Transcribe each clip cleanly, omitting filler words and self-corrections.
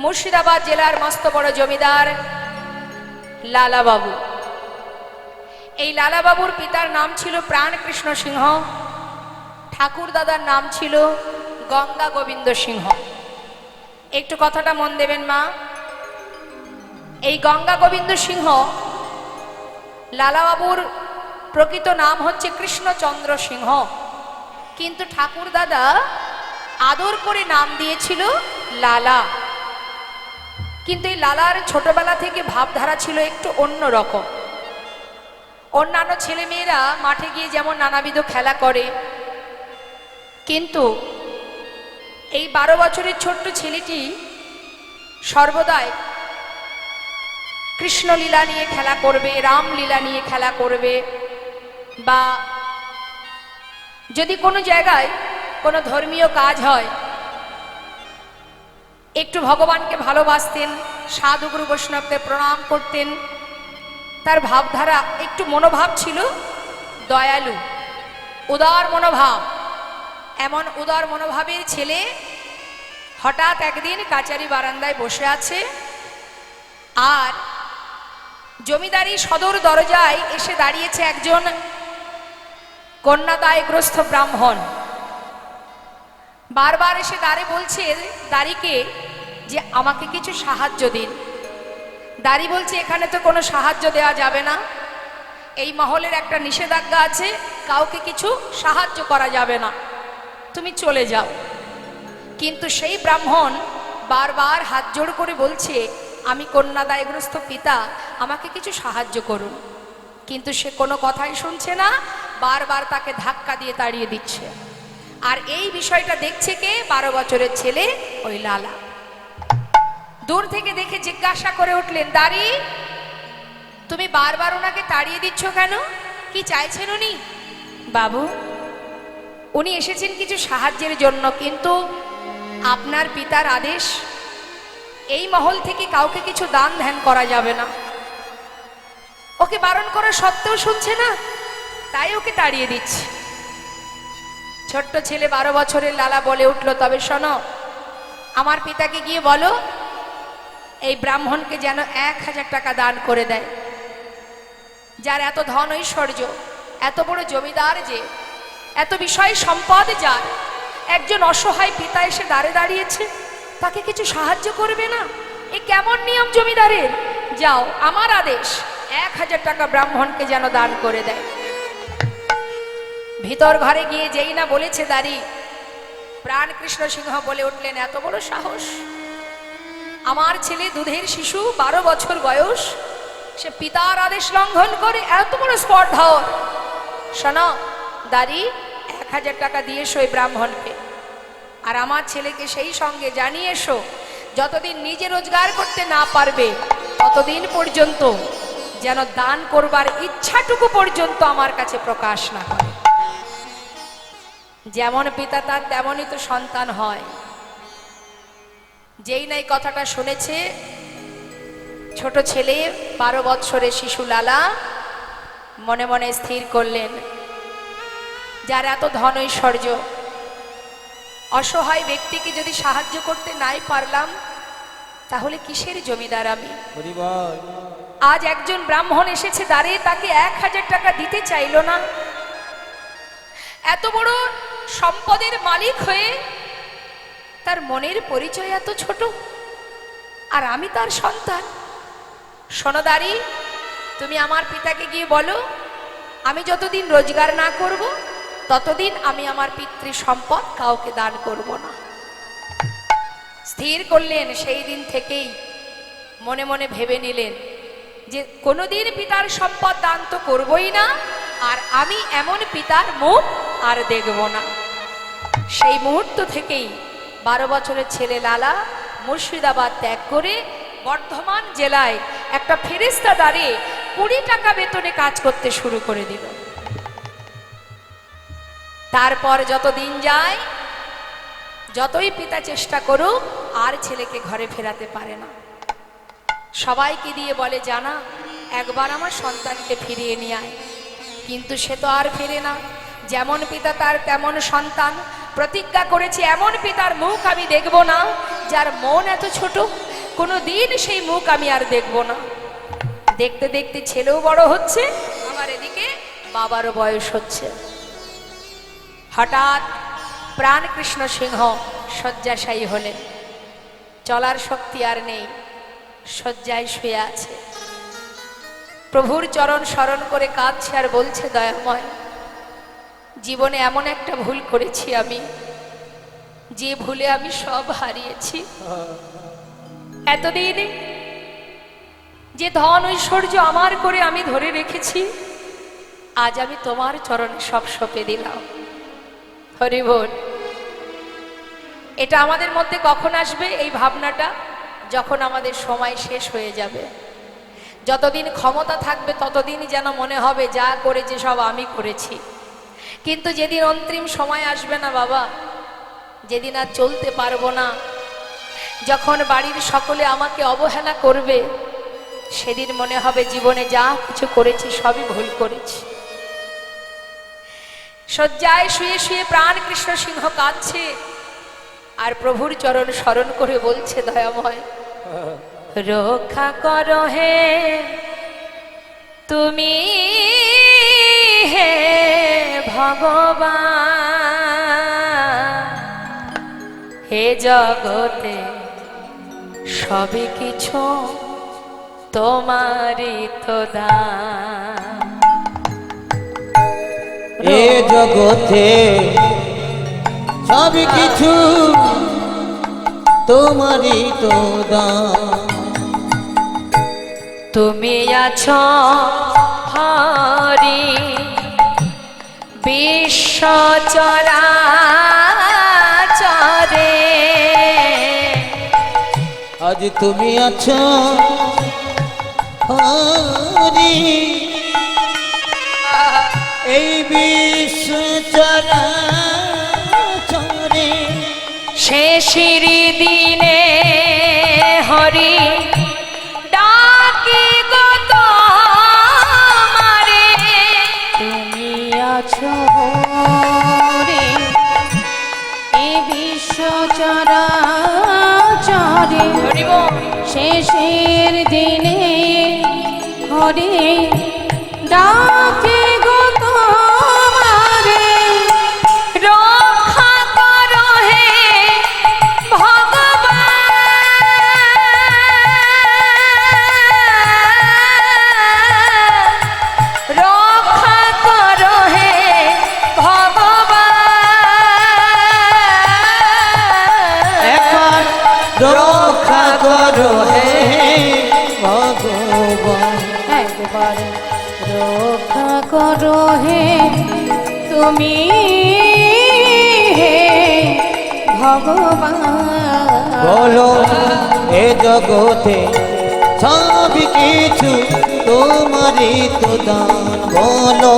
মুর্শিদাবাদ জেলার মস্ত বড় জমিদার লালা বাবু। এই লালা বাবুর পিতার নাম ছিল প্রাণকৃষ্ণ সিংহ, ঠাকুর দাদার নাম ছিল গঙ্গা গোবিন্দ সিংহ। একটু কথাটা মন দেবেন মা। এই গঙ্গা গোবিন্দ সিংহ লালা বাবুর প্রকৃত নাম হচ্ছে কৃষ্ণচন্দ্র সিংহ, কিন্তু ঠাকুর দাদা আদর করে নাম দিয়েছিল লালা। কিন্তু এই লালার ছোটবেলা থেকে ভাবধারা ছিল একটু অন্য রকম। অন্যান্য ছেলেমেয়েরা মাঠে গিয়ে যেমন নানাবিধ খেলা করে, কিন্তু এই 12 বছরের ছোট্ট ছেলেটি সর্বদাই কৃষ্ণলীলা নিয়ে খেলা করবে, রামলীলা নিয়ে খেলা করবে, বা যদি কোনো জায়গায় কোনো ধর্মীয় কাজ হয় একটু ভগবানকে ভালোবাসতেন, সাধুগুরু বৈষ্ণবকে প্রণাম করতেন। তার ভাবধারা একটু মনোভাব ছিল দয়ালু, উদার মনোভাব। এমন উদার মনোভাবের ছেলে হঠাৎ একদিন কাচারি বারান্দায় বসে আছে, আর জমিদারি সদর দরজায় এসে দাঁড়িয়েছে একজন কন্যাদায়গ্রস্ত ব্রাহ্মণ। বারবার এসে দাঁড়ে বলছে দাঁড়িকে যে আমাকে কিছু সাহায্য দিন। দাঁড়ি বলছে এখানে তো কোনো সাহায্য দেওয়া যাবে না, এই মহলের একটা নিষেধাজ্ঞা আছে, কাউকে কিছু সাহায্য করা যাবে না, তুমি চলে যাও। কিন্তু সেই ব্রাহ্মণ বারবার হাত জোড় করে বলছে আমি কন্যাদায়গ্রস্ত পিতা, আমাকে কিছু সাহায্য করুন। কিন্তু সে কোনো কথাই শুনছে না, বারবার তাকে ধাক্কা দিয়ে তাড়িয়ে দিচ্ছে। আর এই বিষয়টা দেখছে কে? 12 বছরের ছেলে ওই লালা। দূর থেকে দেখে জিজ্ঞাসা করে উঠলেন, দাঁড়ি তুমি বারবার ওনাকে তাড়িয়ে দিচ্ছ কেন? কি চাইছেন উনি? বাবু, উনি এসেছেন কিছু সাহায্যের জন্য, কিন্তু আপনার পিতার আদেশ এই মহল থেকে কাউকে কিছু দান ধ্যান করা যাবে না। ওকে বারণ করা সত্ত্বেও শুনছে না, তাই ওকে তাড়িয়ে দিচ্ছে। ছোট্ট ছেলে 12 বছরের লালা বলে উঠল, তবে শোনো, আমার পিতাকে গিয়ে বলো এই ব্রাহ্মণকে যেন 1000 টাকা দান করে দেয়। যার এত ধন ঐশ্বর্য, এত বড় জমিদার, যে এত বিষয় সম্পদ, যার একজন অসহায় পিতা এসে দাঁড়িয়েছে, তাকে কিছু সাহায্য করবে না? এ কেমন নিয়ম জমিদারের? যাও, আমার আদেশ 1000 টাকা ব্রাহ্মণকে যেন দান করে দেয়। ভিতর ঘরে গিয়ে যেই না বলেছে দাঁড়ি, প্রাণকৃষ্ণ সিংহ বলে উঠলেন, এত বড় সাহস! আমার ছেলে দুধের শিশু, 12 বছর বয়স, সে পিতার আদেশ লঙ্ঘন করে, এত বড় স্পর্ধা! শোনো দাঁড়ি, 1000 টাকা দিয়ে এসো এই ব্রাহ্মণকে, আর আমার ছেলেকে সেই সঙ্গে জানিয়ে এসো যতদিন নিজে রোজগার করতে না পারবে ততদিন পর্যন্ত যেন দান করবার ইচ্ছাটুকু পর্যন্ত আমার কাছে প্রকাশ না করে। যেমন পিতা তার তেমনই তো সন্তান হয়। যেই নাই কথাটা শুনেছে ছোট ছেলে, 12 বছরের শিশু লালা, মনে মনে স্থির করলেন, যার এত ধন ঐশ্বর্য, অসহায় ব্যক্তিকে যদি সাহায্য করতে নাই পারলাম, তাহলে কিসের জমিদার আমি? আজ একজন ব্রাহ্মণ এসেছে দাঁড়িয়ে, তাকে 1000 টাকা দিতে চাইল না। এত বড় সম্পদের মালিক হয়ে তার মনের পরিচয় এত ছোট, আর আমি তার সন্তান। সোনদারি, তুমি আমার পিতাকে গিয়ে বলো আমি যতদিন রোজগার না করব ততদিন আমি আমার পিতৃ সম্পদ কাউকে দান করব না। স্থির করলেন, সেই দিন থেকেই মনে মনে ভেবে নিলেন যে কোনোদিন পিতার সম্পদ দান তো করবই না, আর আমি এমন পিতার মুখ আর দেখব না। সেই মুহূর্ত থেকেই 12 বছরের ছেলে লালা মুর্শিদাবাদ ত্যাগ করে বর্ধমান জেলায় একটা ফেরেস্তা দাঁড়িয়ে 20 টাকা বেতনে কাজ করতে শুরু করে দিল। তারপর যত দিন যায়, যতই পিতা চেষ্টা করুক, আর ছেলেকে ঘরে ফেরাতে পারে না। সবাইকে দিয়ে বলে, জানা একবার আমার সন্তানকে ফিরিয়ে নিয়ে আয়, কিন্তু সে তো আর ফেরে না। যেমন পিতা তার তেমন সন্তান। প্রতিজ্ঞা করেছি এমন পিতার মুখ আমি দেখব না যার মন এত ছোট, কোনো দিন সেই মুখ আমি আর দেখব না। দেখতে দেখতে ছেলেও বড় হচ্ছে, আমার এদিকে বাবারও বয়স হচ্ছে। হঠাৎ প্রাণ কৃষ্ণ সিংহ শয্যাশায়ী হলেন, চলার শক্তি আর নেই, শয্যায় শুয়ে আছে। প্রভুর চরণ স্মরণ করে কাঁদছে আর বলছে, দয়াময়, জীবনে এমন একটা ভুল করেছি আমি, যে ভুলে আমি সব হারিয়েছি। এতদিন যে ধন ঐশ্বর্য আমার করে আমি ধরে রেখেছি, আজ আমি তোমার চরণে সব সঁপে দিলাম। হরি বল। এটা আমাদের মধ্যে কখন আসবে এই ভাবনাটা? যখন আমাদের সময় শেষ হয়ে যাবে। যতদিন ক্ষমতা থাকবে ততদিন যেন মনে হবে যা করেছে সব আমি করেছি। কিন্তু যেদিন অন্তিম সময় আসবে না বাবা, যেদিন আর চলতে পারবো না, যখন বাড়ির সকলে আমাকে অবহেলা করবে, সেদিন মনে হবে জীবনে যা কিছু করেছি সবই ভুল করেছি। শয্যায় শুয়ে শুয়ে প্রাণ কৃষ্ণ সিংহ কাঁদছে আর প্রভুর চরণ স্মরণ করে বলছে, দয়াময়, রক্ষা করো হে তুমি, হে ভগবান, হে জগতে সবই কিছু তোমারই তো দান। এ জগতে সবই কিছু তোমারই তো দান। তুমি আছো হরি বিশ্ব চরাচরে, আজ তুমি আছো হরি এই বিশ্ব চরাচরে। শেষের দিনে হরি ডাকি গো তোমারে, তুমি আছো হরি এই বিশ্ব চরাচরে, হরি বল। শেষের দিনে হরি ডাকে গো তোমারে, রক্ষা করো হে ভগবান, রক্ষা করো হে ভগবান, একবার রক্ষা করো হে ভগবান। একবার রক্ষা করো হে তুমি, হে ভগবান। বলো এ জগতে সবই কিছু তোমারই তো দান। বলো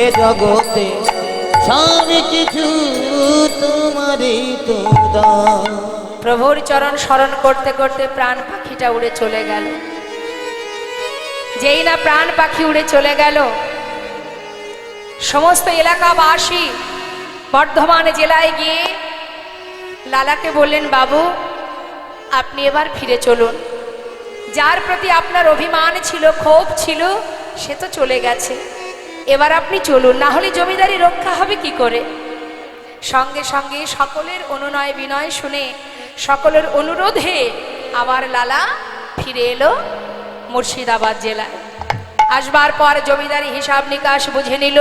এ জগতে সবই কিছু তোমারই তো দান। প্রভুর চরণ স্মরণ করতে করতে প্রাণ পাখিটা উড়ে চলে গেল। যেই না প্রাণ পাখি উড়ে চলে গেল, সমস্ত এলাকাবাসী বর্ধমান জেলায় গিয়ে লালাকে বললেন, বাবু আপনি এবার ফিরে চলুন, যার প্রতি আপনার অভিমান ছিল, ক্ষোভ ছিল, সে তো চলে গেছে, এবার আপনি চলুন, না হলে জমিদারি রক্ষা হবে কি করে। সঙ্গে সঙ্গে সকলের অনুনয় বিনয় শুনে, সকলের অনুরোধে আবার লালা ফিরে এলো মুর্শিদাবাদ জেলায়। আসবার পর জমিদারি হিসাব নিকাশ বুঝে নিল।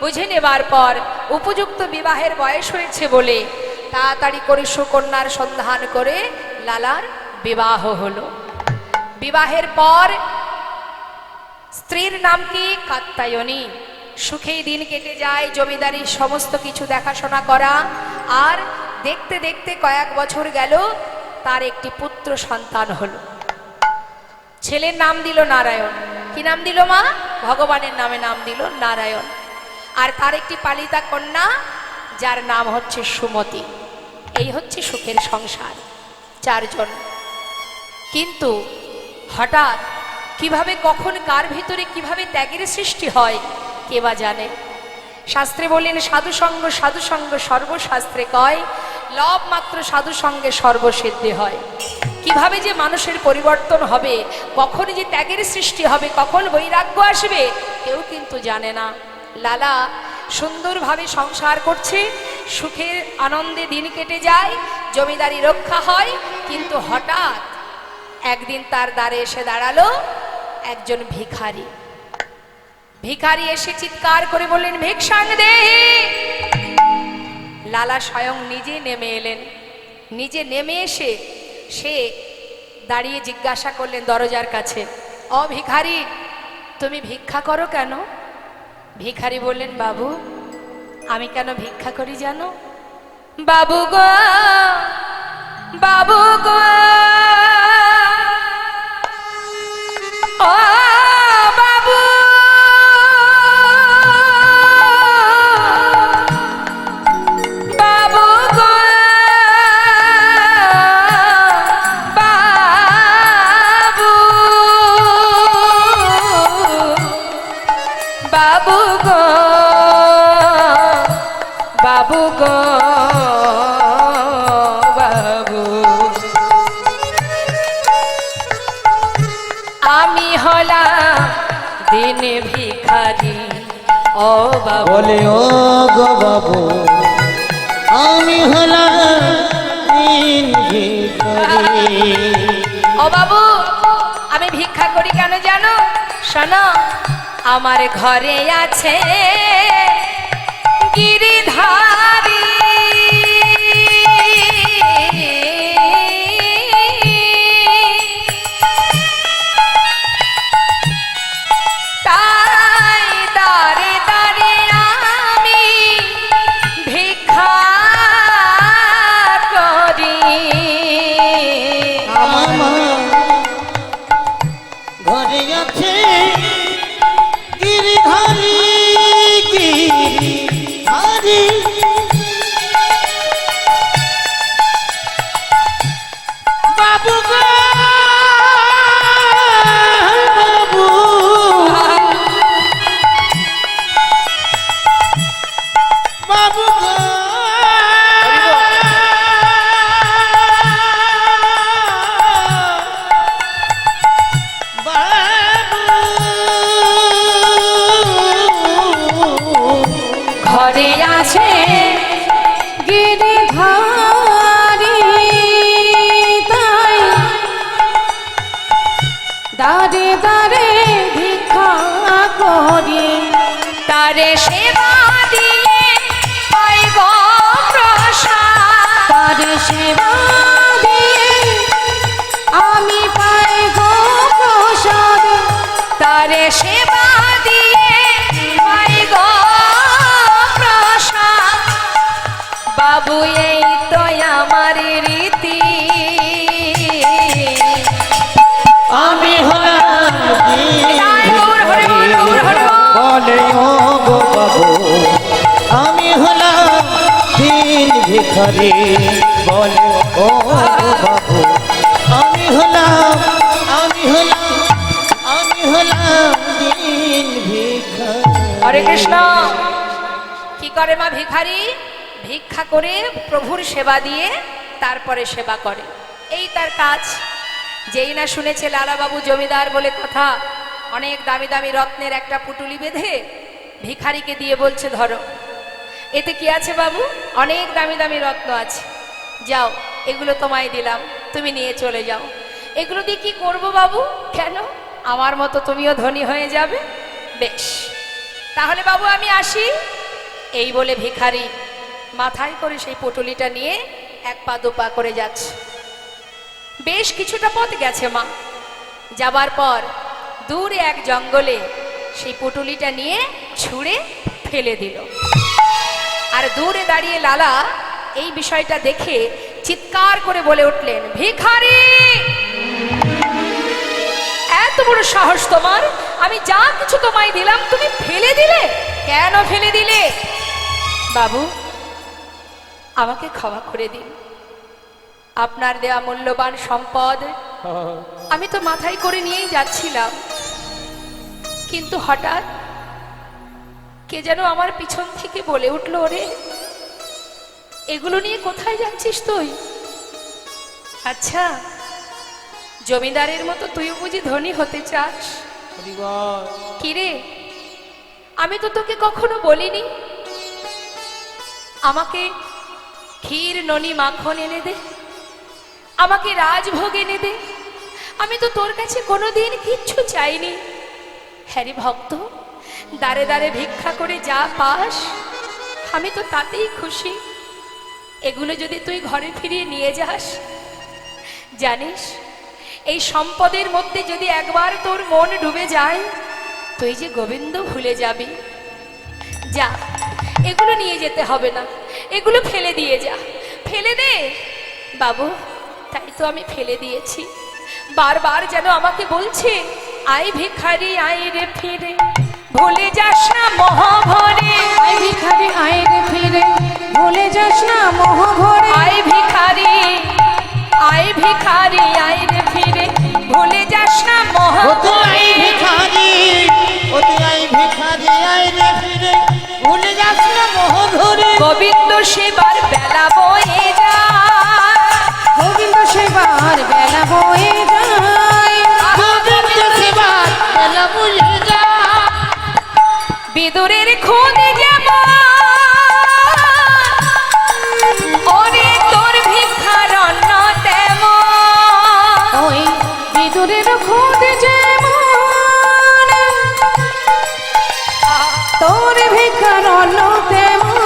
বুঝে নেবার পর উপযুক্ত বিবাহের বয়স হয়েছে বলে তাড়াতাড়ি করে সুকন্যার সন্ধান করে লালার বিবাহ হলো। বিবাহের পর স্ত্রীর নাম কি? কাত্যায়নী। সুখেই দিন কেটে যায়, জমিদারির সমস্ত কিছু দেখাশোনা করা, আর দেখতে দেখতে কয়েক বছর গেল, তার একটি পুত্র সন্তান হলো। ছেলের নাম দিল নারায়ণ। কি নাম দিল মা? ভগবানের নামে নাম দিল নারায়ণ। আর তার একটি পালিতা কন্যা, যার নাম হচ্ছে সুমতি। এই হচ্ছে সুখের সংসার, চারজন। কিন্তু হঠাৎ কিভাবে, কখন, কার ভিতরে কিভাবে ত্যাগের সৃষ্টি হয় কে বা জানে। শাস্ত্রে বলেন, সাধুসঙ্গ সাধুসঙ্গ সর্বশাস্ত্রে কয়, লব মাত্র সাধু সঙ্গে সর্বসিদ্ধি হয়। কিভাবে যে মানুষের পরিবর্তন হবে, কখন যে ত্যাগের সৃষ্টি হবে, কখন বৈরাগ্য আসবে, কেউ কিন্তু জানে না। লালা সুন্দরভাবে সংসার করছে, সুখের আনন্দে দিন কেটে যায়, জমিদারি রক্ষা হয়। কিন্তু হঠাৎ একদিন তার দ্বারে এসে দাঁড়ালো একজন ভিখারি। ভিখারি এসে চিৎকার করে বললেন, ভিক্ষাং দেহি। লালা স্বয়ং নিজে নেমে এলেন। নিজে নেমে এসে সে দাঁড়িয়ে জিজ্ঞাসা করলেন দরজার কাছে, ও ভিখারি, তুমি ভিক্ষা করো কেন? ভিখারি বললেন, বাবু, আমি কেন ভিক্ষা করি জানো? বাবু গো, বাবু গো, ও বাবু, বাবু গো, বাবু, বাবু গো, বাবু গো, বাবু, আমি হলাম দিন ভিখারি। ও বাবু, বলে ও গো বাবু, আমি হলাম দিন ভিখারি। ও বাবু, আমি ভিক্ষা করি কেন জানো? শোনো, আমার ঘরে আছে গিরিধারী। তাই দাঁড়ে দাঁড়ে আমি ভিক্ষা করি। আমার ঘরে আছে গিরিধারী, গিরিধারী। বাবু গো, বাবু, বাবু গো, ঘরে আছে গিরিধারী, তাই দাঁড়ে দাঁড়ে ভিক্ষা করি। তারে সেবা দিয়ে পাই গো প্রসাদ। তার সেবা দিয়ে আমি পাই গো প্রসাদ। তারে সেবা দিয়ে পাই গো প্রসাদ। বাবু, এই তো আমার রীতি। আমি হলাম দিন তাই গৌর হরে বল, গৌর হরে বল। বলে ও গো বাবু, আমি হলাম দিন ভিখারি। বলে ও গো বাবু, আমি হলাম, আমি হলাম, আমি হলাম দিন ভিখারি। হরে কৃষ্ণ। কি করে মা ভিখারি? ভিক্ষা করে প্রভুর সেবা দিয়ে তারপরে সেবা করে, এই তার কাজ। যেই না শুনেছে লালাবাবু জমিদার বলে কথা, অনেক দামি দামি রত্নের একটা পুটুলি বেঁধে ভিখারিকে দিয়ে বলছে, ধরো, এতে কি আছে বাবু? অনেক দামি দামি রত্ন আছে, যাও, এগুলো তোমায় দিলাম, তুমি নিয়ে চলে যাও। এগুলো দিয়ে কি করবো বাবু? কেন, আমার মতো তুমিও ধনী হয়ে যাবে। বেশ, তাহলে বাবু আমি আসি। এই বলে ভিখারি মাথায় করে সেই পুটুলিটা নিয়ে এক পা দু পা করে যাচ্ছে। বেশ কিছুটা পথ গেছে মা। যাবার পর দূরে এক জঙ্গলে সেই পুটুলিটা নিয়ে ছুঁড়ে ফেলে দিল। আর দূরে দাঁড়িয়ে লালা এই বিষয়টা দেখে চিৎকার করে বলে উঠলেন, ভিখারি, এত বড় সাহস তোমার! আমি যা কিছু তোমায় দিলাম তুমি ফেলে দিলে? কেন ফেলে দিলে? বাবু, আমাকে ক্ষমা করে দিন। আপনার দেওয়া মূল্যবান সম্পদ আমি তো মাথায় করে নিয়েই যাচ্ছিলাম, কিন্তু হঠাৎ কে যেন আমার পিছন থেকে বলে উঠল, ওরে এগুলো নিয়ে কোথায় যাচ্ছিস তুই? আচ্ছা, জমিদারের মতো তুইও বুঝি ধনী হতে চাস? কিরে, আমি তো তোকে কখনো বলিনি আমাকে ক্ষীর ননি মাখন এনে দে, আমাকে রাজভোগ এনে দে। আমি তো তোর কাছে কোনোদিন কিচ্ছু চাইনি। হ্যারি ভক্ত, দাঁড়ে দাঁড়ে ভিক্ষা করে যা পাস আমি তো তাতেই খুশি। এগুলো যদি তুই ঘরে ফিরিয়ে নিয়ে যাস, জানিস এই সম্পদের মধ্যে যদি একবার তোর মন ডুবে যায়, তুই যে গোবিন্দ ভুলে যাবি। যা, এগুলো নিয়ে যেতে হবে না, এগুলো ফেলে দিয়ে যা। ফেলে দে বাবু। তাই তো আমি ফেলে দিয়েছি। বারবার যেন আমাকে বলছে, আই ভিখারি আয় রে ফিরে, ভুলে যাস না মহাভরে। আয় ভিখারি আয় রে ফিরে, ভুলে যাস না মোহ ভরে। আয় ভিখারি আয় ভিখারি আয় রে ফিরে, ভুলে যাস না ওতে আই মহাভরে। ভিখারি, ওতে আই ভিখারি আই রে ফিরে, ভুলে যাস না মোহ ধরে। গোবিন্দ সেবার বেলা বয়ে যায়, গোবিন্দ সেবার বেলা বয়ে যায়। গোবিন্দ সেবার বেলা বুঝে যা। বিদুরের খুদে যেমন, ওরে তোর ভিক্ষার অন্ন তেমন। ওই বিদুরের খুদ যেমন, তোর ভিক্ষার অন্ন তেমন।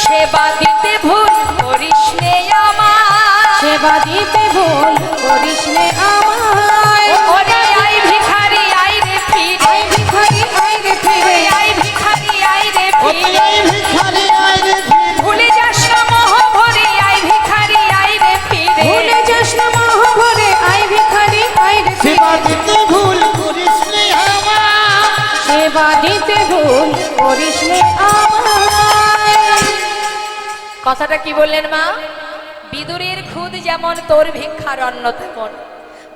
সেবা দিতে ভুল করিস নে আমার, সেবা দিতে ভুল করিস নে আমায়। ওরে আই ভিখারি আই রে ফিরে, আয় ভিখারি আয় রে ফিরে, আই ভিখারি আই রে ওতে ফিরে, আই ভিখারি আই রে ফিরে, ভুলে যাস না মহাভরে। আই ভিখারি আই রে ফিরে, ভুলে যাস না মোহ ভরে। আয় ভিখারি আয় রে সেবা ফিরে, দিতে ভুল করিস নে আমার। সেবা দিতে ভুল করিস নে আমায়। কথাটা কি বললেন মা? বিদুরের খুদ যেমন তোর ভিক্ষার অন্ন তেমন।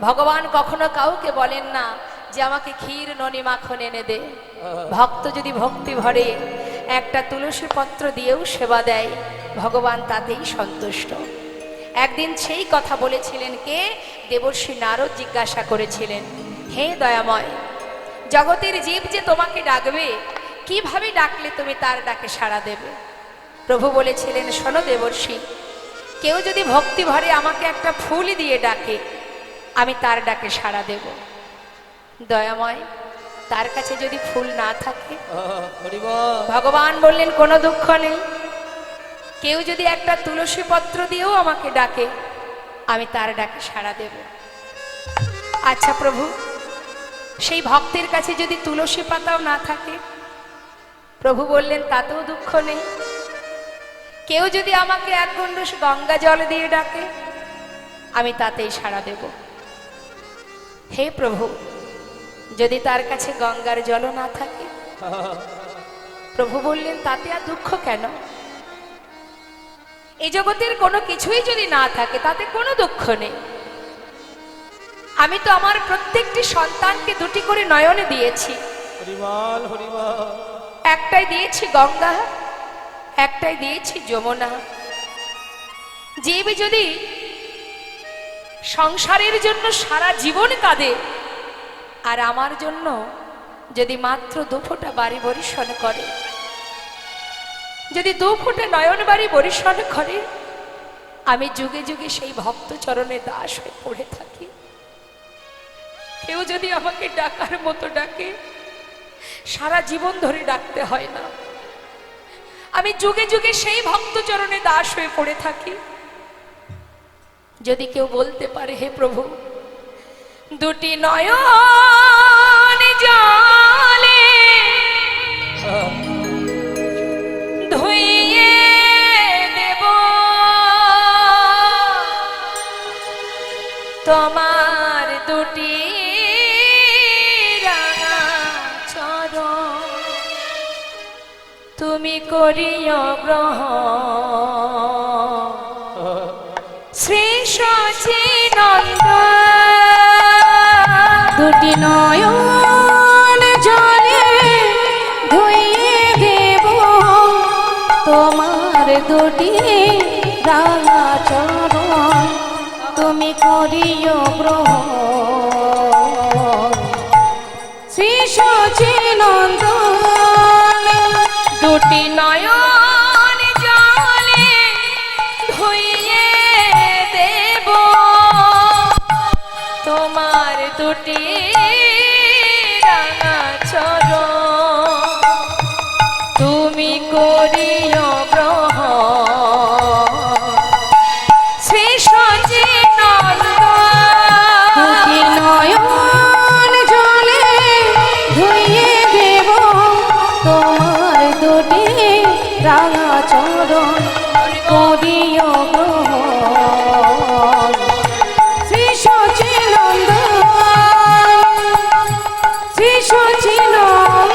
ভগবান কখনো কাউকে বলেন না যে আমাকে ক্ষীর ননি মাখন এনে দে। ভক্ত যদি ভক্তি ভরে একটা তুলসী পত্র দিয়েও সেবা দেয়, ভগবান তাতেই সন্তুষ্ট। একদিন সেই কথা বলেছিলেন কে? দেবর্ষি নারদ জিজ্ঞাসা করেছিলেন, হে দয়াময়, জগতের জীব যে তোমাকে ডাকবে, কিভাবে ডাকলে তুমি তার ডাকে সাড়া দেবে? প্রভু বলেছিলেন, শোনো দেবর্ষি, কেউ যদি ভক্তি ভরে আমাকে একটা ফুল দিয়ে ডাকে, আমি তার ডাকে সাড়া দেব। দয়াময়, তার কাছে যদি ফুল না থাকে, ভগবান বললেন কোনো দুঃখ নেই, কেউ যদি একটা তুলসী পত্র দিয়েও আমাকে ডাকে, আমি তার ডাকে সাড়া দেব। আচ্ছা প্রভু, সেই ভক্তের কাছে যদি তুলসী পাতাও না থাকে? প্রভু বললেন তাতেও দুঃখ নেই, কেউ যদি আমাকে এক গণ্ডূষ গঙ্গা জল দিয়ে ডাকে, আমি তাতেই সাড়া দেব। হে প্রভু, যদি তার কাছে গঙ্গার জলও না থাকে? প্রভু বললেন তাতে আর দুঃখ কেন? এই জগতের কোনো কিছুই যদি না থাকে তাতে কোনো দুঃখ নেই। আমি তো আমার প্রত্যেকটি সন্তানকে দুটি করে নয়নে দিয়েছি। হরিবল হরিবল। একটাই দিয়েছি গঙ্গা, একটাই দিয়েছি যমুনা। জীব যদি সংসারের জন্য সারা জীবন কাঁদে, আর আমার জন্য যদি মাত্র 2 ফোঁটা বাড়ি বরিশন করে, যদি 2 ফোঁটা নয়ন বাড়ি বরিশন করে, আমি যুগে যুগে সেই ভক্ত চরণে দাস হয়ে পড়ে থাকি। কেউ যদি আমাকে ডাকার মতো ডাকে, সারা জীবন ধরে ডাকতে হয় না, আমি যুগে যুগে সেই ভক্ত চরণে দাস হয়ে পড়ে থাকি। যদি কেউ বলতে পারে, হে প্রভু, দুটি নয়ন জলে ধুইয়ে দেব তোমার দুটি রাঙা চরণ, তুমি করিও গ্রহণ শ্রী সচিনন্দন। দুটি নয়ন জলে ধুইয়ে দেব তোমার দুটি দুটি রাঙা চরণ তুমি করিও গ্রহণ। শ্রী সচিনন্দন দুটি নয়ন জলে ধুইয়ে দেব তোমার দুটি রাঙা চরণ তুমি করিও গ্রহণ। শ্রী সচিনন্দন দুটি নয়ন জলে ধুইয়ে দেব তোমার দুটি রাঙা চরণ করিও গ্রহণ। শ্রী সচিনন্দন শ্রী সচিনন্দন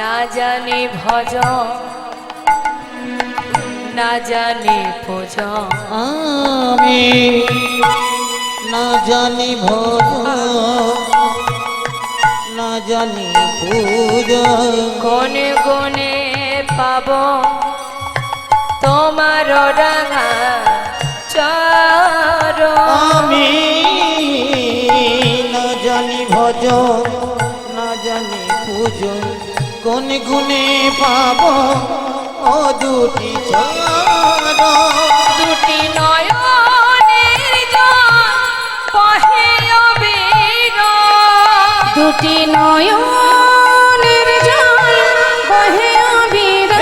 না জানি ভজন না জানি ভজন আমি না জানি ভজন না জানি পূজা কোনে কোনে পাব তোমার রাঙা চরণ আমি না জানি ভজন না জানি পূজা কোন গুণে পাব ও দুটি চরণ দুটি নয়নের জল বহে অবিরাম দুটি নয়নের জল বহে অবিরাম।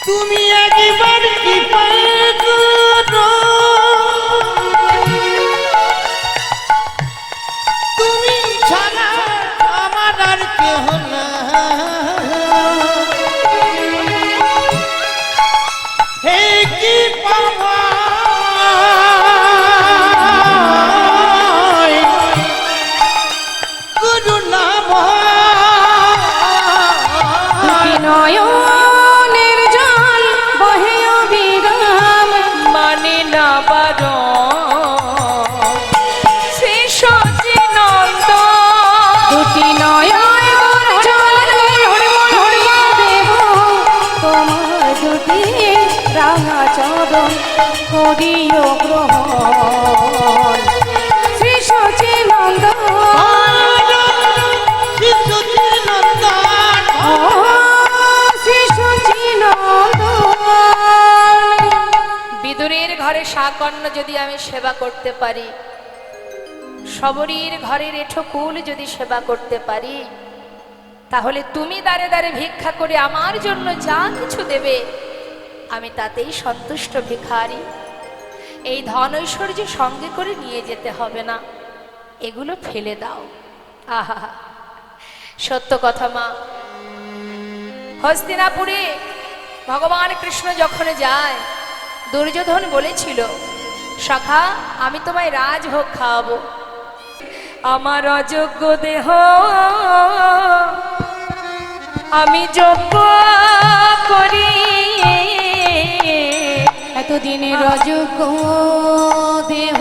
তুমি একবার কৃপা করো তুমি ছাড়া আমার আর কেহ না হে কি পাওয়া গুরু নাম দুটি নয়নের জল বহে অবিরাম। মানে না বারণ শ্রী সচিনন্দন দুটি নয়নের জল ধুইয়ে দেব তোমার দুটি রাঙা চরণ করিও গ্রহণ। শ্রী সচিনন্দন ও শ্রী সচিনন্দন বিদুরের ঘরে শাকন্ন যদি আমি সেবা করতে পারি, শবরীর ঘরের এঠোকুল যদি সেবা করতে পারি, তাহলে তুমি দাঁড়ে দাঁড়ে ভিক্ষা করে আমার জন্য যা কিছু দেবে আমি তাতেই সন্তুষ্ট ভিখারি। এই ধন ঐশ্বর্য সঙ্গে করে নিয়ে যেতে হবে না, এগুলো ফেলে দাও। আহা, সত্য কথা মা। হস্তিনাপুরে ভগবান কৃষ্ণ যখন যায়, দুর্যোধন বলেছিল, সখা আমি তোমায় রাজভোগ খাওয়াবো। আমার অযোগ্য দেহ আমি যোগ্য করি, এতদিনের অযোগ্য দেহ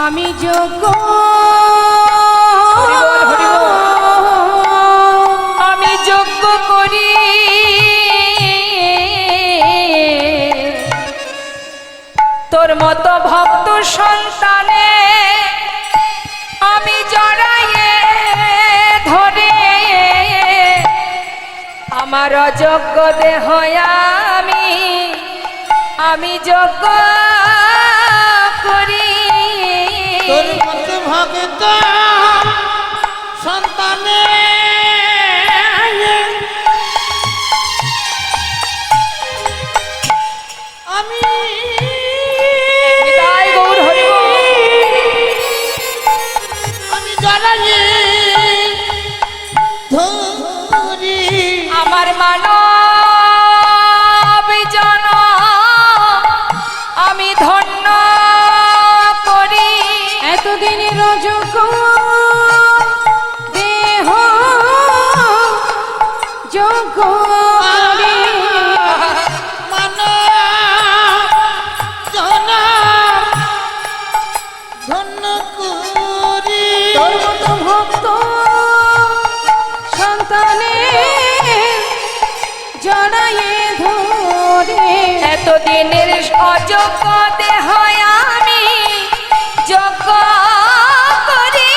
আমি যোগ্য আমি যোগ্য করি। তোর মতো ভক্ত সন্তানে আমি জড়াইয়ে ধরে আমার অযোগ্য দেহ আমি যোগ্য করি। তোর মত ভক্ত সন্তানে আমি বিদায় গৌর হরি বল। আমি জড়াই ধরি আমার মানব জন আমি ধন্য করি। এতদিনের অযোগ্য দিনের অযোগ্য দেহ আমি যোগ্য করি।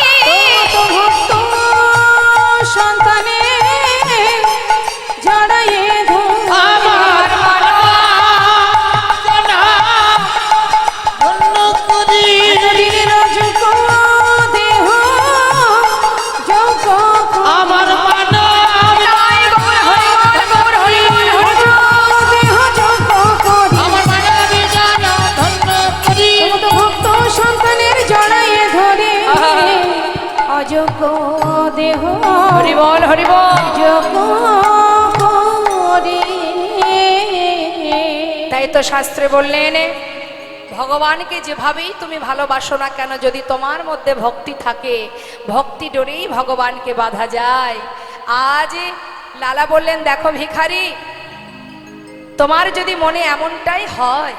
তো ভক্ত সন্তানে জড়াইয়ে আমার মানবজনা ধন্য করি। দিনের যোগ্য দেহ যোগ্য আমার মানব তাই গৌর হরি বল, গৌর হরি বল, হরি বল। দেহ যোগ্য করি। আমার মানবজনা ধন্য করি। তো ভক্ত সন্তানের জড়াইয়ে ধরে অযোগ্য দেহ হরি বল, হরি বল। যোগ্য করি। তাই তো শাস্ত্রে বললেন, ভগবানকে যেভাবেই তুমি ভালোবাসো না কেন, যদি তোমার মধ্যে ভক্তি থাকে, ভক্তি ডোরেই ভগবানকে বাঁধা যায়। আজ লালা বললেন, দেখো ভিখারি, তোমার যদি মনে এমনটাই হয়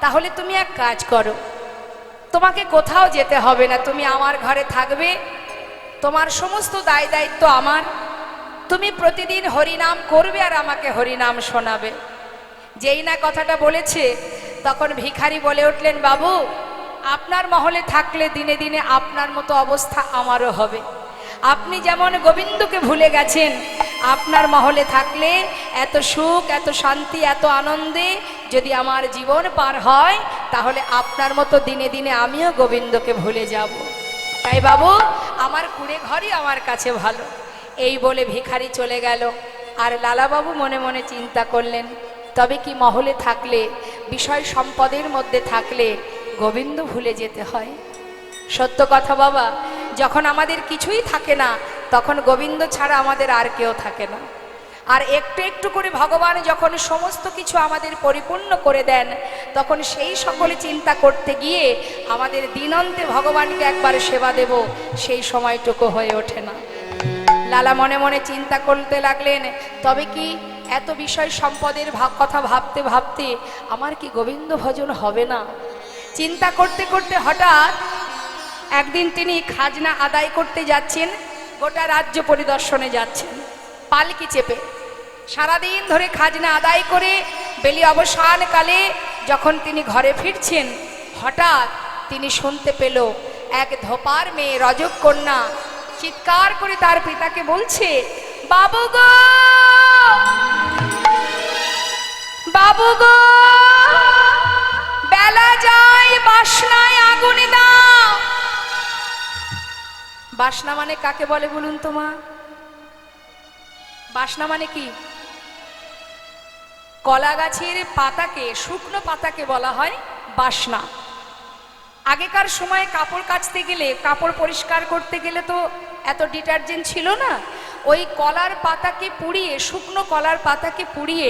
তাহলে তুমি এক কাজ করো, তোমাকে কোথাও যেতে হবে না, তুমি আমার ঘরে থাকবে, তোমার সমস্ত দায় দায়িত্ব আমার, তুমি প্রতিদিন হরিনাম করবে আর আমাকে হরিনাম শোনাবে। যেই না কথাটা বলেছে তখন ভিখারি বলে উঠলেন, বাবু আপনার মহলে থাকলে দিনে দিনে আপনার মতো অবস্থা আমারও হবে। আপনি যেমন গোবিন্দকে ভুলে গেছেন, আপনার মহলে থাকলে এত সুখ, এত শান্তি, এত আনন্দে যদি আমার জীবন পার হয়, তাহলে আপনার মতো দিনে দিনে আমিও গোবিন্দকে ভুলে যাব। তাই বাবু আমার কুড়ে ঘরই আমার কাছে ভালো। এই বলে ভিখারি চলে গেল। আর লালাবাবু মনে মনে চিন্তা করলেন, তবে কি মহলে থাকলে, বিষয় সম্পদের মধ্যে থাকলে গোবিন্দ ভুলে যেতে হয়? সত্য কথা বাবা, যখন আমাদের কিছুই থাকে না তখন গোবিন্দ ছাড়া আমাদের আর কেউ থাকে না। আর একটু একটু করে ভগবান যখন সমস্ত কিছু আমাদের পরিপূর্ণ করে দেন, তখন সেই সকলে চিন্তা করতে গিয়ে আমাদের দিনান্তে ভগবানকে একবার সেবা দেব, সেই সময়টুকু হয়ে ওঠে না। লালা মনে মনে চিন্তা করতে লাগলেন, তবে কি এত বিষয় সম্পদের কথা ভাবতে ভাবতে আমার কি গোবিন্দ ভজন হবে না? চিন্তা করতে করতে হঠাৎ একদিন তিনি খাজনা আদায় করতে যাচ্ছেন, গোটা রাজ্য পরিদর্শনে যাচ্ছেন পালকি চেপে। সারাদিন ধরে খাজনা আদায় করে বেলি অবসানকালে যখন তিনি ঘরে ফিরছেন, হঠাৎ তিনি শুনতে পেল এক ধোপার মেয়ে রজকন্যা চিৎকার করে তার পিতাকে বলছে, বাবু গো, বাবু গো, বেলা যায়, বাসনায় আগুন দাও। বাসনা মানে কাকে বলে বলুন তো মা? বাসনা মানে কি? কলা গাছের পাতাকে, শুকনো পাতাকে বলা হয় বাসনা। আগেকার সময়ে কাপড় কাচতে গেলে, কাপড় পরিষ্কার করতে গেলে তো এত ডিটারজেন্ট ছিল না। ওই কলার পাতাকে পুড়িয়ে, শুকনো কলার পাতাকে পুড়িয়ে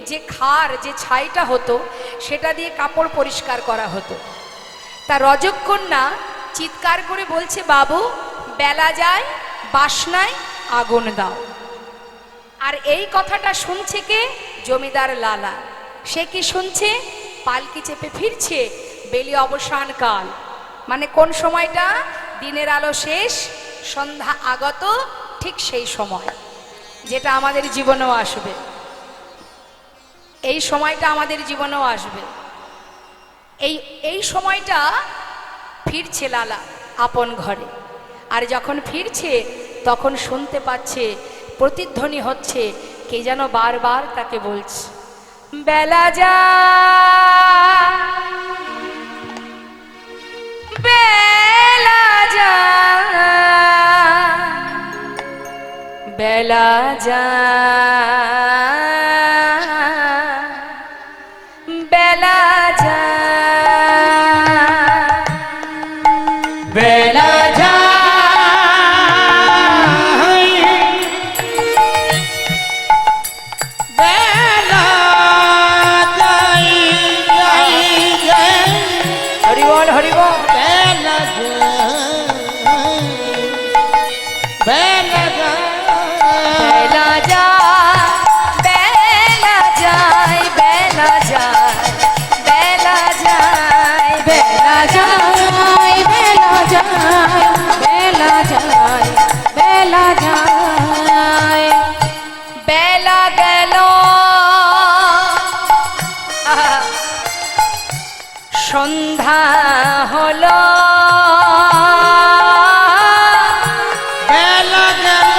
যে খার, যে ছাইটা হতো, সেটা দিয়ে কাপড় পরিষ্কার করা হতো। তা রজকন্যা চিৎকার করে বলছে, বাবু বেলা যায়, বাসনায় আগুন দাও। আর এই কথাটা শুনছে কে? জমিদার লালা। সে কি শুনছে? পালকি চেপে ফিরছে, বেলি অবসান কাল, মানে কোন সময়টা? দিনের আলো শেষ, সন্ধ্যা আগত, ঠিক সেই সময়, যেটা আমাদের জীবনেও আসবে। এই সময়টা আমাদের জীবনেও আসবে। এই সময়টা ফিরছে লালা আপন ঘরে। আর যখন ফিরছে তখন শুনতে পাচ্ছে, প্রতিধ্বনি হচ্ছে, কে যেন বারবার তাকে বলছে, বেলা যায়, বেলা যায়, বেলা যায়, বেলা যায়, বেলা যায়, বেলা যায়, যায়, যায়, হরি বল, হরি বল। বেলা যায়, বেলা যায়, বেলা যায়, সন্ধ্যা হলো বেলা গেল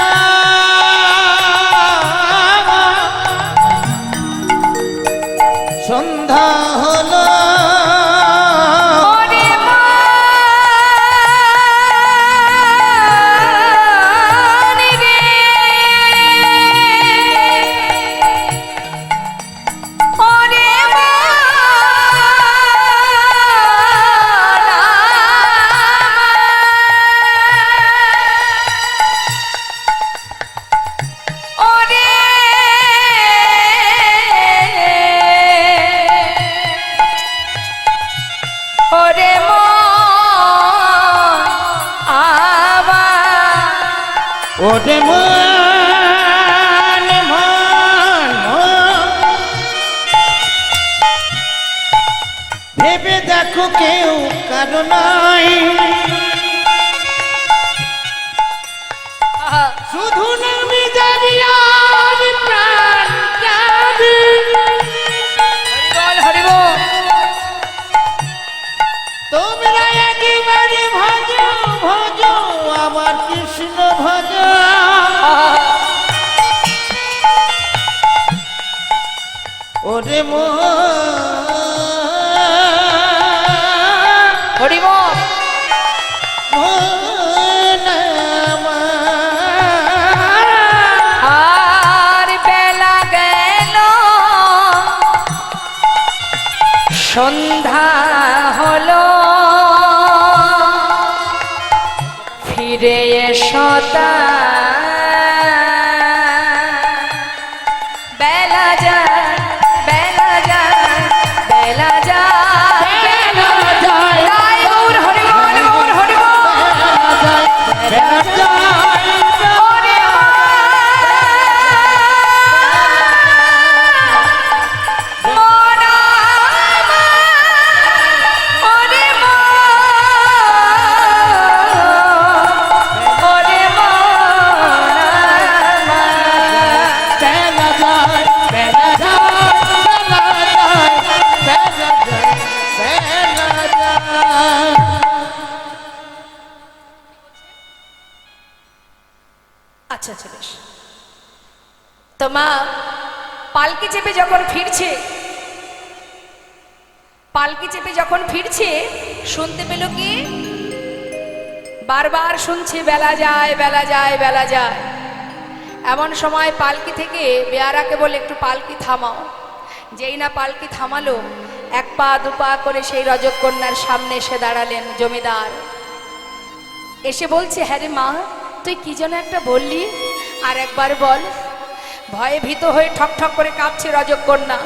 সন্ধ্যা হলো ওরে মন রে, ওরে ওরে ওরে মন আবার ওরে মন মন মন ভেবে দেখো কেউ কারো নয় শুধু নামি যাবি আর প্রাণ যাবি হরিবল হরিবল তোমরা একেবারে ভজ ভজ আমার কৃষ্ণ ভজ ওরে মন হরিবল মন আমার। আর বেলা গেল সন্ধ্যা হলো ফিরে এসো বেলা যায় বেলা যায় বেলা যায় বেলা যায় তাই গৌর হরিবল গৌর হরিবল ওরে মন ওরে ওরে আচ্ছা আচ্ছা বেশ। তো মা পালকি চেপে যখন ফিরছে শুনতে পেল কি বারবার শুনছে বেলা যায় বেলা যায় বেলা যায়। এমন সময় পালকি থেকে বেয়ারাকে বলে একটু পালকি থামাও। যেই না পালকি থামালো এক পা দুপা করে সেই রজকন্যার সামনে এসে দাঁড়ালেন জমিদার। এসে বলছে হ্যাঁ রে মা তুই কি যেন একটা বললি আর একবার বল। ভয়ে ভীত হয়ে ঠক ঠক করে কাঁপছে রজকন্যা।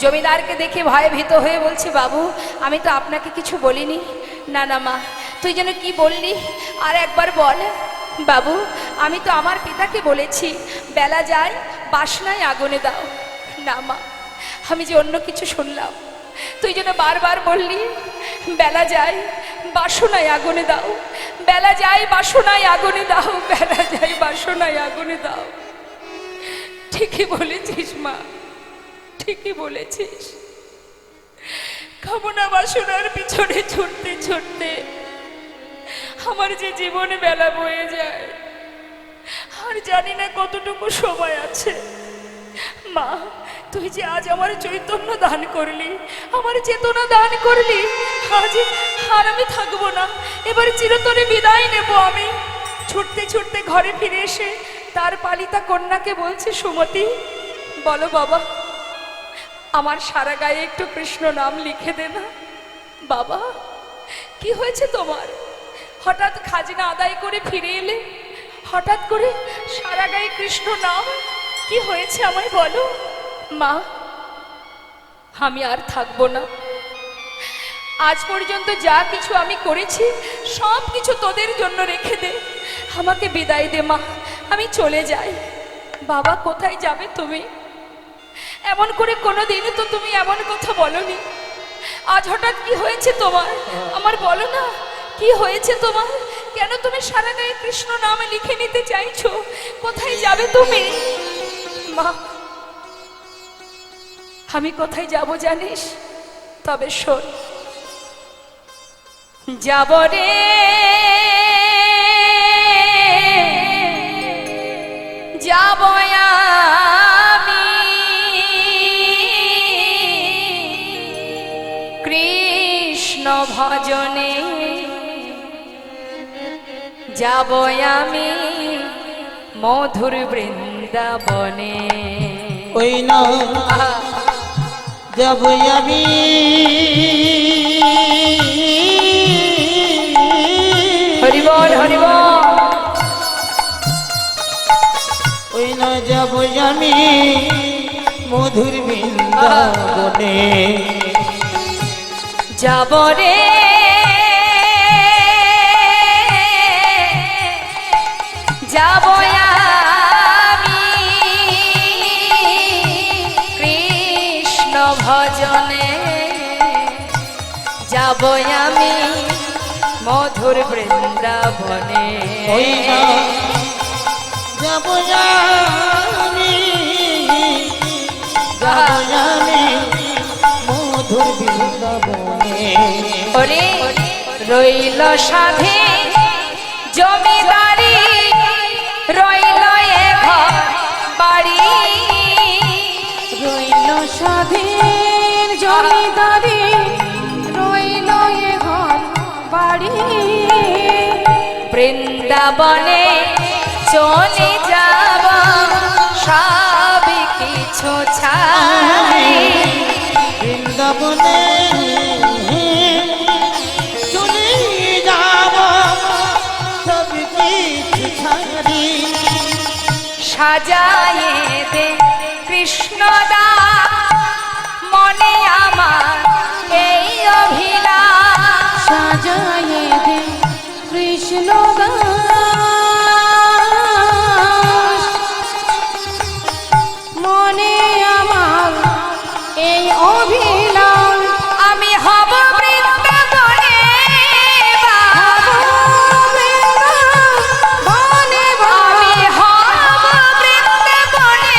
জমিদারকে দেখে ভয়ে ভীত হয়ে বলছে বাবু আমি তো আপনাকে কিছু বলিনি। না না মা তুই যেন কি বললি আর একবার বল। বাবু আমি তো আমার পিতাকে বলেছি বেলা যায় বাসনায় আগুনে দাও। না মা আমি যে অন্য কিছু শুনলাম। তুই যেন বারবার বললি বেলা যায় বাসনায় আগুনে দাও বেলা যায় বাসনায় আগুনে দাও বেলা যায় বাসনায় আগুনে দাও। ঠিকই বলেছিস মা ঠিকই বলেছিস। কামনা বাসনার পিছনে ছুটতে ছুটতে আমার যে জীবনে বেলা বয়ে যায় আর জানি না কতটুকু সময় আছে। মা তুই যে আজ আমার চৈতন্য দান করলি আমার চেতনা দান করলি আজ আর আমি থাকবো না। এবার চিরতরে বিদায় নেব আমি। ছুটতে ছুটতে ঘরে ফিরে এসে তার পালিতা কন্যাকে বলছে সুমতি বলো বাবা আমার সারা গায়ে একটু কৃষ্ণ নাম লিখে দে না। বাবা কি হয়েছে তোমার? হঠাৎ খাজনা আদায় করে ফিরে এলে হঠাৎ করে সারা গায়ে কৃষ্ণ নাম কি হয়েছে আমায় বলো। মা আমি আর থাকবো না। আজ পর্যন্ত যা কিছু আমি করেছি সব কিছু তোদের জন্য রেখে দে। আমাকে বিদায় দে মা আমি চলে যাই। বাবা কোথায় যাবে তুমি? এমন করে কোনোদিনই তো তুমি এমন কথা বলনি। আজ হঠাৎ কি হয়েছে তোমার আমার বলো না কি হয়েছে তোমার? কেন তুমি সারা গায়ে কৃষ্ণ নামে লিখে নিতে চাইছো? কোথায় যাবে তুমি? মা আমি কোথায় যাব জানিস? তবে শোন যাব রে যাব আমি কৃষ্ণ ভজনে যাব আমি মধুর বৃন্দাবনে। ওই না যাব আমি হরিবল হরিবল। ওই না যাব আমি মধুর বৃন্দাবনে। যাব রে যাব আমি কৃষ্ণ ভজনে যাব আমি মধুর বৃন্দাবনে। ওই না যাব আমি যাব আমি মধুর বৃন্দাবনে। ওরে রইল সাধে জমিদারি রইল এ ঘর বাড়ি রইল স্বাধীন জমিদারি রইল এ ঘর বাড়ি বৃন্দাবনে চলে যাব সব কিছু ছাড়ি। বৃন্দাবনে চলে যাব সব কিছু ছাড়ি। সাজায়ে দে কৃষ্ণদা মনে আমার এই অভিলাষ। সাজায়ে দে কৃষ্ণ মনে আমার এই অভিলাষ। আমি হব বৃন্দাবনে বনে আমি হব বৃন্দাবনে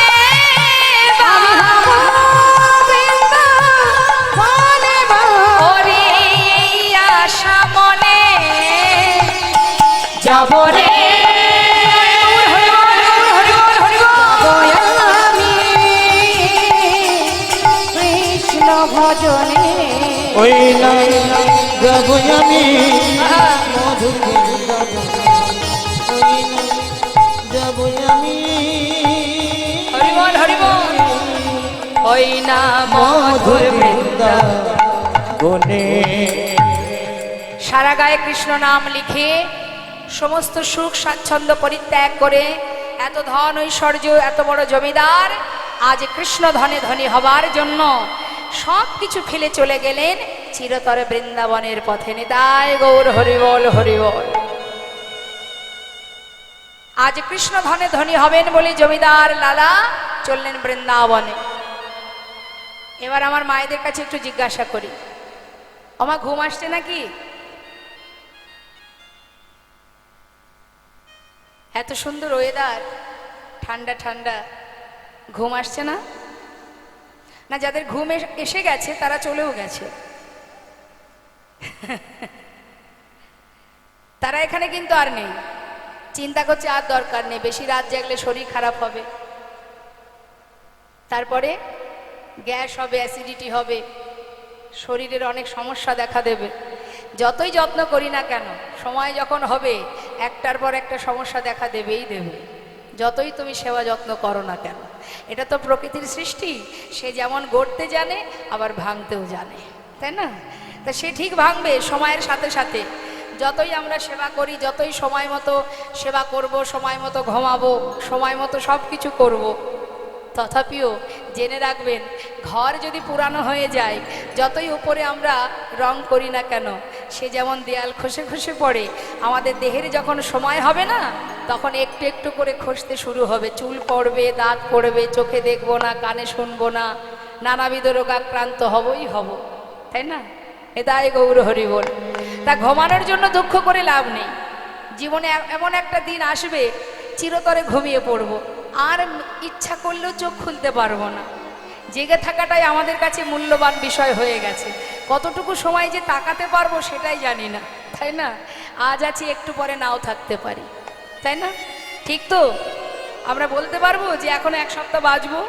ওরে এই আশা মনে যাব রে আমি কৃষ্ণ ভজনে। ওই না যাব আমি মধুর বৃন্দাবনে। ওই না যাব আমি হরিবল হরিবল। ওই না মধুর বৃন্দাবনে। সারা গায়ে কৃষ্ণ নাম লিখে সমস্ত সুখ স্বাচ্ছন্দ্য পরিত্যাগ করে এত ধন ঐশ্বর্য এত বড় জমিদার আজ কৃষ্ণ ধনে ধনী হবার জন্য সব কিছু ফেলে চলে গেলেন চিরতরে বৃন্দাবনের পথে। নিতাই গৌর হরিবল হরিবল। আজ কৃষ্ণ ধনে ধনী হবেন বলে জমিদার লালা চললেন বৃন্দাবনে। এবার আমার মায়েদের কাছে একটু জিজ্ঞাসা করি, আমার ঘুম আসছে নাকি? এত সুন্দর ওয়েদার, ঠান্ডা ঠান্ডা, ঘুম আসছে না? না যাদের ঘুম এসে গেছে তারা চলেও গেছে। তারা এখানে কিন্তু আর নেই, চিন্তা করছে আর দরকার নেই, বেশি রাত জাগলে শরীর খারাপ হবে, তারপরে গ্যাস হবে, অ্যাসিডিটি হবে, শরীরের অনেক সমস্যা দেখা দেবে। যতই যত্ন করি না কেন সময় যখন হবে একটার পর একটা সমস্যা দেখা দেবেই দেবে, যতই তুমি সেবা যত্ন করো না কেন। এটা তো প্রকৃতির সৃষ্টি, সে যেমন গড়তে জানে আবার ভাঙতেও জানে, তাই না? তা সে ঠিক ভাঙবে সময়ের সাথে সাথে। যতই আমরা সেবা করি, যতই সময় মতো সেবা করব, সময় মতো ঘুমাবো, সময় মতো সব কিছু করবো, তথাপিও জেনে রাখবেন ঘর যদি পুরানো হয়ে যায়, যতই উপরে আমরা রং করি না কেন সে যেমন দেয়াল খসে খসে পড়ে, আমাদের দেহের যখন সময় হবে না তখন একটু একটু করে খসতে শুরু হবে, চুল পড়বে, দাঁত পড়বে, চোখে দেখবো না, কানে শুনবো না, নানাবিধ রোগাক্রান্ত হবই হব, তাই না? এটাই গৌর হরি বল। তা ঘুমানোর জন্য দুঃখ করে লাভ নেই, জীবনে এমন একটা দিন আসবে চিরতরে ঘুমিয়ে পড়ব, আর ইচ্ছা করলেও চোখ খুলতে পারবো না। জেগে থাকাটাই আমাদের কাছে মূল্যবান বিষয় হয়ে গেছে। কতটুকু সময় যে তাকাতে পারবো সেটাই জানি না, তাই না? আজ আছি, একটু পরে নাও থাকতে পারি, তাই না? ঠিক তো? আমরা বলতে পারবো যে এখনো 1 সপ্তাহ বাঁচবো?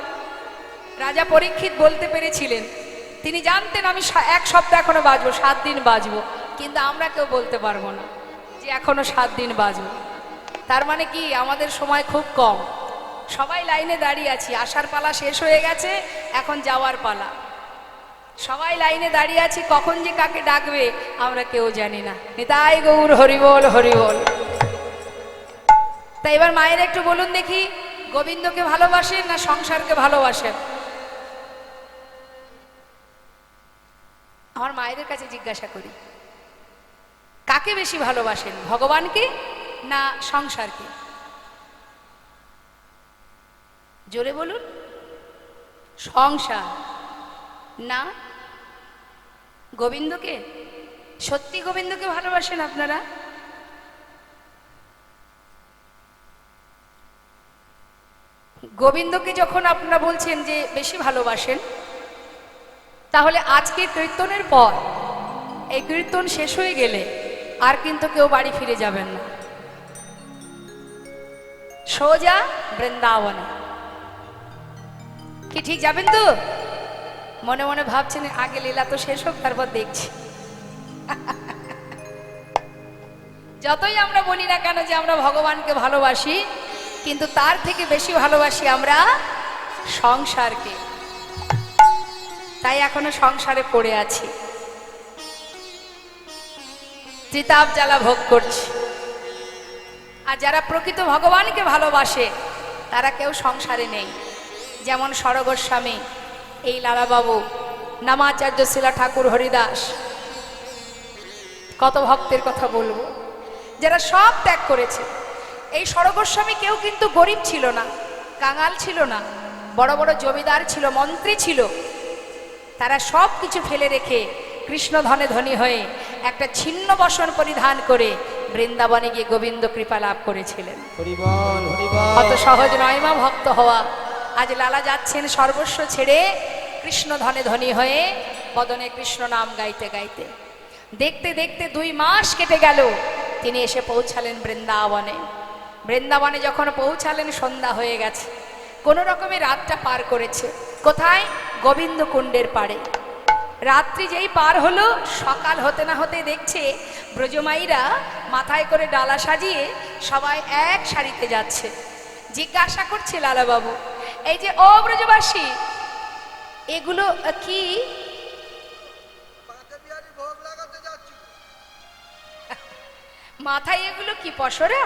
রাজা পরীক্ষিত বলতে পেরেছিলেন, তিনি জানতেন আমি 1 সপ্তাহ এখনো বাঁচবো, 7 দিন বাঁচবো, কিন্তু আমরা কেউ বলতে পারবো না যে এখনো 7 দিন বাঁচবো। তার মানে কি আমাদের সময় খুব কম। সবাই লাইনে দাঁড়িয়ে আছি, আসার পালা শেষ হয়ে গেছে, এখন যাওয়ার পালা। সবাই লাইনে দাঁড়িয়ে আছি, কখন যে কাকে ডাকবে আমরা কেউ জানি না। নিতাই গৌর হরিবল হরিবল। তাই এবার মায়ের একটু বলুন দেখি, গোবিন্দকে ভালোবাসেন না সংসারকে ভালোবাসেন? আমার মায়েদের কাছে জিজ্ঞাসা করি, কাকে বেশি ভালোবাসেন, ভগবানকে না সংসারকে? জোরে বলুন। সংসার না গোবিন্দকে? সত্যি গোবিন্দকে ভালোবাসেন আপনারা? গোবিন্দকে যখন আপনারা বলছেন যে বেশি ভালোবাসেন, তাহলে আজকে কীর্তনের পর এই কীর্তন শেষ হয়ে গেলে আর কিন্তু কেউ বাড়ি ফিরে যাবেন না, সোজা বৃন্দাবনে। কি ঠিক যাবেন তো? মনে মনে ভাবছেন আগে লীলা তো শেষ হোক, তারপর দেখছি। যতই আমরা বলি না কেন যে আমরা ভগবানকে ভালোবাসি, কিন্তু তার থেকে বেশি ভালোবাসি আমরা সংসারকে। তাই এখনো সংসারে পড়ে আছি, ত্রিতাপ জ্বালা ভোগ করছি। আর যারা প্রকৃত ভগবানকে ভালোবাসে তারা কেউ সংসারে নেই। যেমন সরগোস্বামী, এই লালাবাবু, নামাচার্য শিলা ঠাকুর হরিদাস, কত ভক্তের কথা বলবো যারা সব ত্যাগ করেছে। এই সরগোস্বামী কেউ কিন্তু গরিব ছিল না, কাঙাল ছিল না, বড় বড় জমিদার ছিল, মন্ত্রী ছিল। তারা সব কিছু ফেলে রেখে কৃষ্ণ ধনে ধনী হয়ে একটা ছিন্ন বসন পরিধান করে বৃন্দাবনে গিয়ে গোবিন্দ কৃপা লাভ করেছিলেন। অত সহজ নয় মা ভক্ত হওয়া। আজ লালা যাচ্ছেন সর্বস্ব ছেড়ে কৃষ্ণ ধনে ধনী হয়ে বদনে কৃষ্ণ নাম গাইতে গাইতে। দেখতে দেখতে 2 মাস কেটে গেল, তিনি এসে পৌঁছালেন বৃন্দাবনে। বৃন্দাবনে যখন পৌঁছালেন সন্ধ্যা হয়ে গেছে, কোনো রকমে রাতটা পার করেছে। কোথায়? গোবিন্দ কুণ্ডের পাড়ে। রাত্রি যেই পার হলো, সকাল হতে না হতে দেখছে ব্রজমাইরা মাথায় করে ডালা সাজিয়ে সবাই এক সারিতে যাচ্ছে। জিজ্ঞাসা করছে লালাবাবু, এই যে ও ব্রজবাসী, এগুলো কি? মাথায় এগুলো কি পসরা?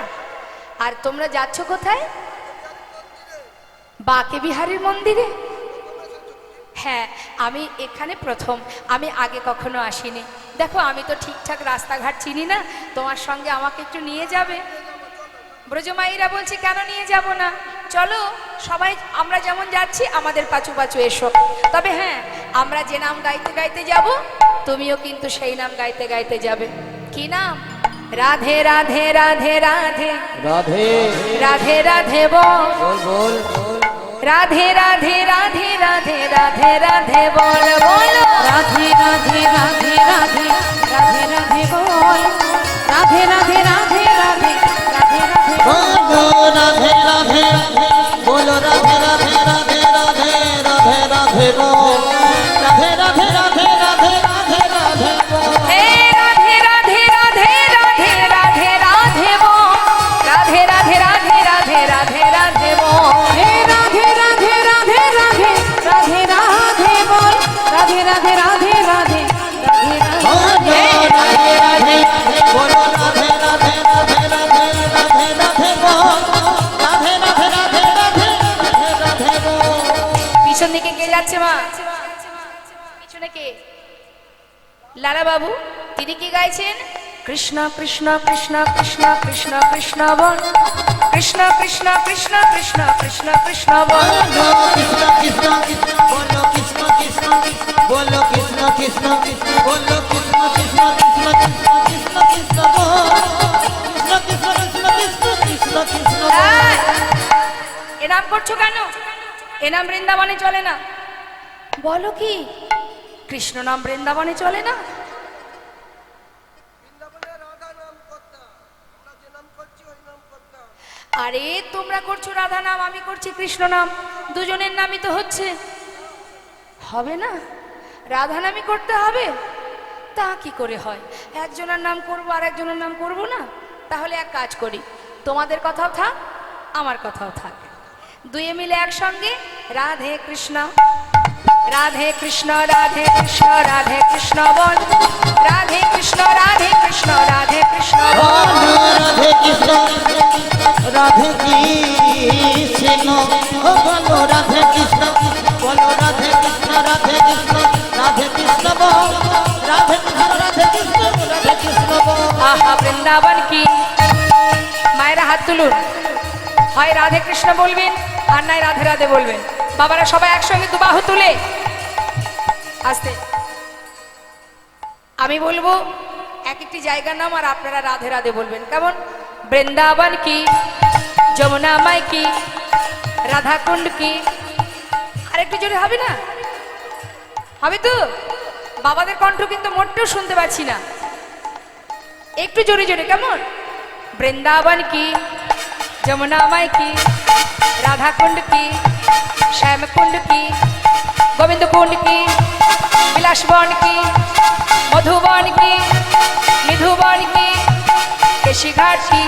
আর তোমরা যাচ্ছ কোথায়? বাঁকে বিহারীর মন্দিরে। হ্যাঁ, আমি এখানে প্রথম, আমি আগে কখনো আসিনি। দেখো আমি তো ঠিকঠাক রাস্তাঘাট চিনি না, তোমার সঙ্গে আমাকে একটু নিয়ে যাবে? ব্রজমাইরা বলছে কেন নিয়ে যাব না, চলো সবাই আমরা যেমন যাচ্ছি আমাদের পাছু পাছু এসো। তবে হ্যাঁ, আমরা যে নাম গাইতে গাইতে যাব, তুমিও কিন্তু সেই নাম গাইতে গাইতে যাবে। কি নাম? রাধে রাধে রাধে রাধে রাধে রাধে রাধে বল বল রাধে রাধে রাধে রাধে রাধে রাধে বল বলো রাধে রাধে রাধে রাধে রাধে রাধে বল রাধে রাধে রাধে রাধে রাধে রাধে বলো রাধে রাধে বলো রাধে রাধে রাধে রাধে রাধে রাধে বল রাধে রাধে রাধে রাধে রাধে রাধে বল হে রাধে রাধে রাধে রাধে রাধে রাধে বল রাধে রাধে রাধে রাধে রাধে রাধে বল হে রাধে রাধে রাধে রাধে রাধে রাধে বল রাধে রাধে রাধে রাধে রাধে রাধে রাধে রাধে বলো রাধে রাধে রাধে রাধে রাধে রাধে বল রাধে রাধে রাধে রাধে রাধে রাধে বল। পিছন দিকে কে যাচ্ছে মা? পিছনে কে? লালা বাবু, তিনি কি গাইছেন? কৃষ্ণ কৃষ্ণ কৃষ্ণ কৃষ্ণ কৃষ্ণ কৃষ্ণ বল কৃষ্ণ কৃষ্ণ কৃষ্ণ কৃষ্ণ কৃষ্ণ কৃষ্ণ বল কৃষ্ণ কৃষ্ণ কৃষ্ণ বলো কৃষ্ণ কৃষ্ণ বলো কৃষ্ণ কৃষ্ণ বলো কৃষ্ণ কৃষ্ণ কৃষ্ণ কৃষ্ণ কৃষ্ণ কৃষ্ণ বল কৃষ্ণ কৃষ্ণ কৃষ্ণ কৃষ্ণ কৃষ্ণ কৃষ্ণ এ নাম করছো কেন? এ নাম বৃন্দাবনে চলে না। বলো কি কৃষ্ণ নাম বৃন্দাবনে চলে না? আরে তোমরা করছো রাধা নাম, আমি করছি কৃষ্ণ নাম, দুজনের নামই তো হচ্ছে। হবে না? রাধা নামই করতে হবে? তা কি করে হয়? একজনের নাম করবো আর একজনের নাম করব না? তাহলে এক কাজ করি, তোমাদের কথাও থাক আমার কথাও থাক, দুয়ে মিলে একসঙ্গে রাধে কৃষ্ণ রাধে কৃষ্ণ রাধে কৃষ্ণ রাধে কৃষ্ণ বল, রাধে কৃষ্ণ রাধে কৃষ্ণ রাধে কৃষ্ণ বল। রাধে কৃষ্ণ রাধে কৃষ্ণ বলো রাধে কৃষ্ণ, বলো রাধে কৃষ্ণ রাধে কৃষ্ণ রাধে কৃষ্ণ বল, রাধে কৃষ্ণ রাধে কৃষ্ণ রাধে কৃষ্ণ বল। আহা বৃন্দাবন কি! মায়েরা হাত তুলুন, হয় রাধে কৃষ্ণ বলবেন আর নাই রাধে রাধে বলবেন। বাবারা সবাই একসঙ্গে দুবাহু তুলে আস্তে আমি বলবো এক একটি জায়গার নাম, আর আপনারা রাধে রাধে বলবেন। কেমন? বৃন্দাবন কি, যমুনা মাই কি, রাধা কুণ্ড কি। আর একটু জোরে হবে না? হবে তো? বাবাদের কণ্ঠ কিন্তু মোটেও শুনতে পাচ্ছি না, একটু জোরে জোরে। কেমন? বৃন্দাবন কি, যমুনা মাই কি, রাধা কুণ্ড কি, শ্যাম কুণ্ড কি, গোবিন্দ কুণ্ড কি, বিলাস বন কি, মধুবন কি, নিধুবন কি, কেশিঘাট কি,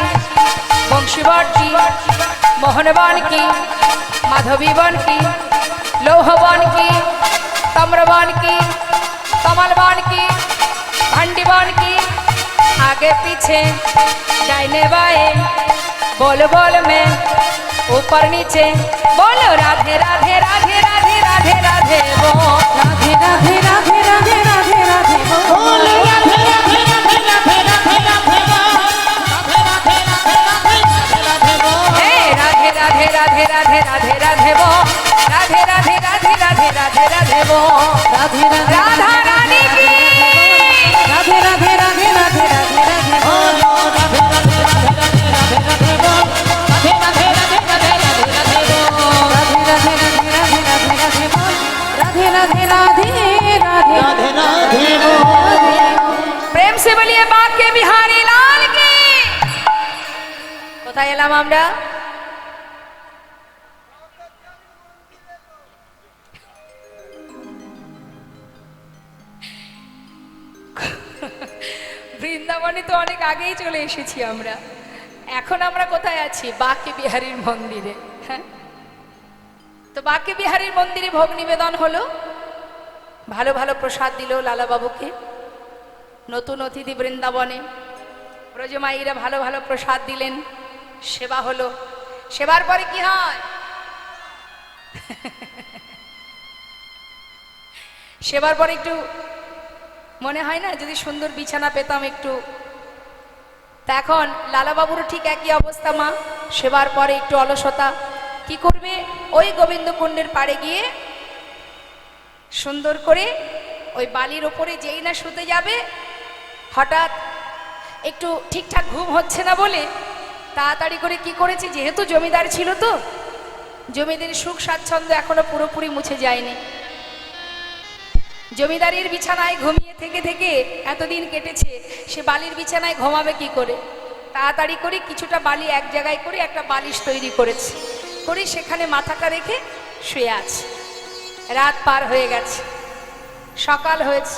বংশীবন কি, মোহনবন কি, মাধবীবন কি, লৌহবন কি, তাম্রবন কি, कमलबन की, भंडीबन की, आगे पीछे दाहिने बाएं, बोल बोल में ऊपर नीचे बोलो राधे राधे राधे राधे राधे राधे बोल, राधे राधे राधे राधे राधे राधे बोल, राधे राधे राधे राधे राधे राधे बोल, हे राधे राधे राधे राधे राधे राधे बोल, राधे राधे राधे राधे राधे राधे बोल, राधे राधे राधा रानी की राधे राधे राधे राधे राधे राधे बोल, राधे राधे राधे राधे राधे बोल, राधे राधे राधे राधे राधे राधे बोल, राधे राधे राधे राधे राधे राधे बोल, राधे राधे राधे राधे राधे राधे बोल। प्रेम से बोलिए बांके बिहारी लाल की। কোথায় এলাম আমরা? বৃন্দাবনে তো অনেক আগেই চলে এসেছি আমরা। এখন আমরা কোথায় আছি? বাঁকে বিহারীর মন্দিরে। হ্যাঁ, তো বাঁকে বিহারীর মন্দিরে ভোগ নিবেদন হলো, ভালো ভালো প্রসাদ দিল লালাবাবুকে, নতুন অতিথি বৃন্দাবনে ব্রজমাইরা ভালো ভালো প্রসাদ দিলেন, সেবা হলো। সেবার পরে কি হয়? সেবার পরে একটু মনে হয় না যদি সুন্দর বিছানা পেতাম একটু। তা এখন লালাবাবুরও ঠিক একই অবস্থা মা, সেবার পরে একটু অলসতা। কি করবে? ওই গোবিন্দ কুণ্ডের পাড়ে গিয়ে সুন্দর করে ওই বালির ওপরে যেই না শুতে যাবে, হঠাৎ একটু ঠিকঠাক ঘুম হচ্ছে না বলে তাড়াতাড়ি করে কি করেছে, যেহেতু জমিদার ছিল তো, জমিদারের সুখ স্বাচ্ছন্দ্য এখনো পুরোপুরি মুছে যায়নি। জমিদারির বিছানায় ঘুমিয়ে থেকে থেকে এতদিন কেটেছে, সে বালির বিছানায় ঘুমাবে কি করে? তাড়াতাড়ি করে কিছুটা বালি এক জায়গায় করে একটা বালিশ তৈরি করেছে, করে সেখানে মাথাটা রেখে শুয়ে আছে। রাত পার হয়ে গেছে, সকাল হয়েছে।